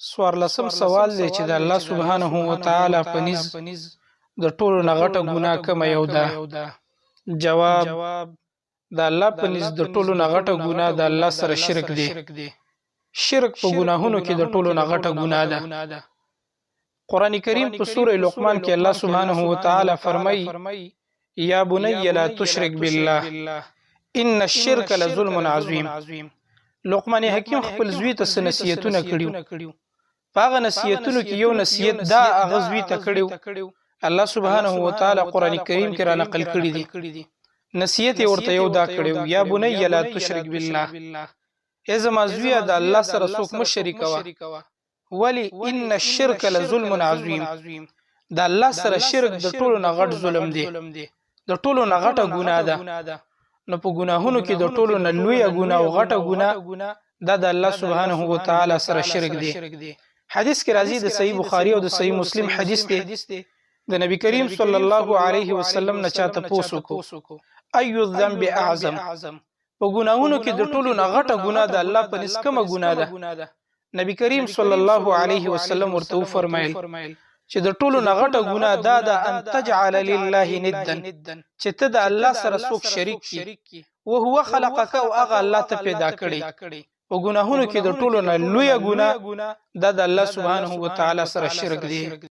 سوارلسم سوال دی چې د الله سبحانه و تعالی په نيز د ټولو نه غټه ګناه کومه یو ده؟ جواب: د الله په نيز د ټولو نه غټه ګناه د الله سره شرک دی. شرک په ګناهونو کې د ټولو نه غټه ګناه ده. قرآن کریم په سوره لقمان کې الله سبحانه و تعالی فرمایي: یا بني لا تشرک بالله ان الشرك لظلم عظیم. لقمان حکیم خپل زوی ته نصیحتونه کړیو. پاغه نصیحتونو کې یو نصیحت دا هغه زوی ته کړیو. الله سبحانه و تعالی قرآن کریم کې را نقل کړی دی. نصیحت ورته یو دا کړیو: یا بني لا تشرک بالله، ای زما زوی د الله سره څوک مه شریکوه. ولی ان الشرك لظلم عظیم، د الله سره شرک د ټولو نه غټ ظلم دی، د ټولو نه غټه ګناه ده. نو په ګناهونو کې د ټولو نه لویه ګناه او غټه ګناه دا د الله سبحانه و تعالی سره شرک دی. حدیث کې راځي، د صحیح بخاری او د صحیح مسلم حدیث دی، د نبی کریم صلی الله علیه وسلم نه چاته پوښتنه وکړه: اي الذنب اعظم؟ په ګناهونو کې د ټولو نه غټه ګناه د الله په نس کومه ګناه ده؟ نبی کریم صلی الله علیه وسلم ورته فرمایل چې د ټولو نه غټه ګناه دا ده ان تجعل لله ندا، چې ته د الله سره څوک شریک کړي او هو خلقک، او هغه الله ته پیدا کړي. په ګناهونو کې د ټولو نه لویه ګناه دا د الله سبحانه و تعالی سره شرک دی.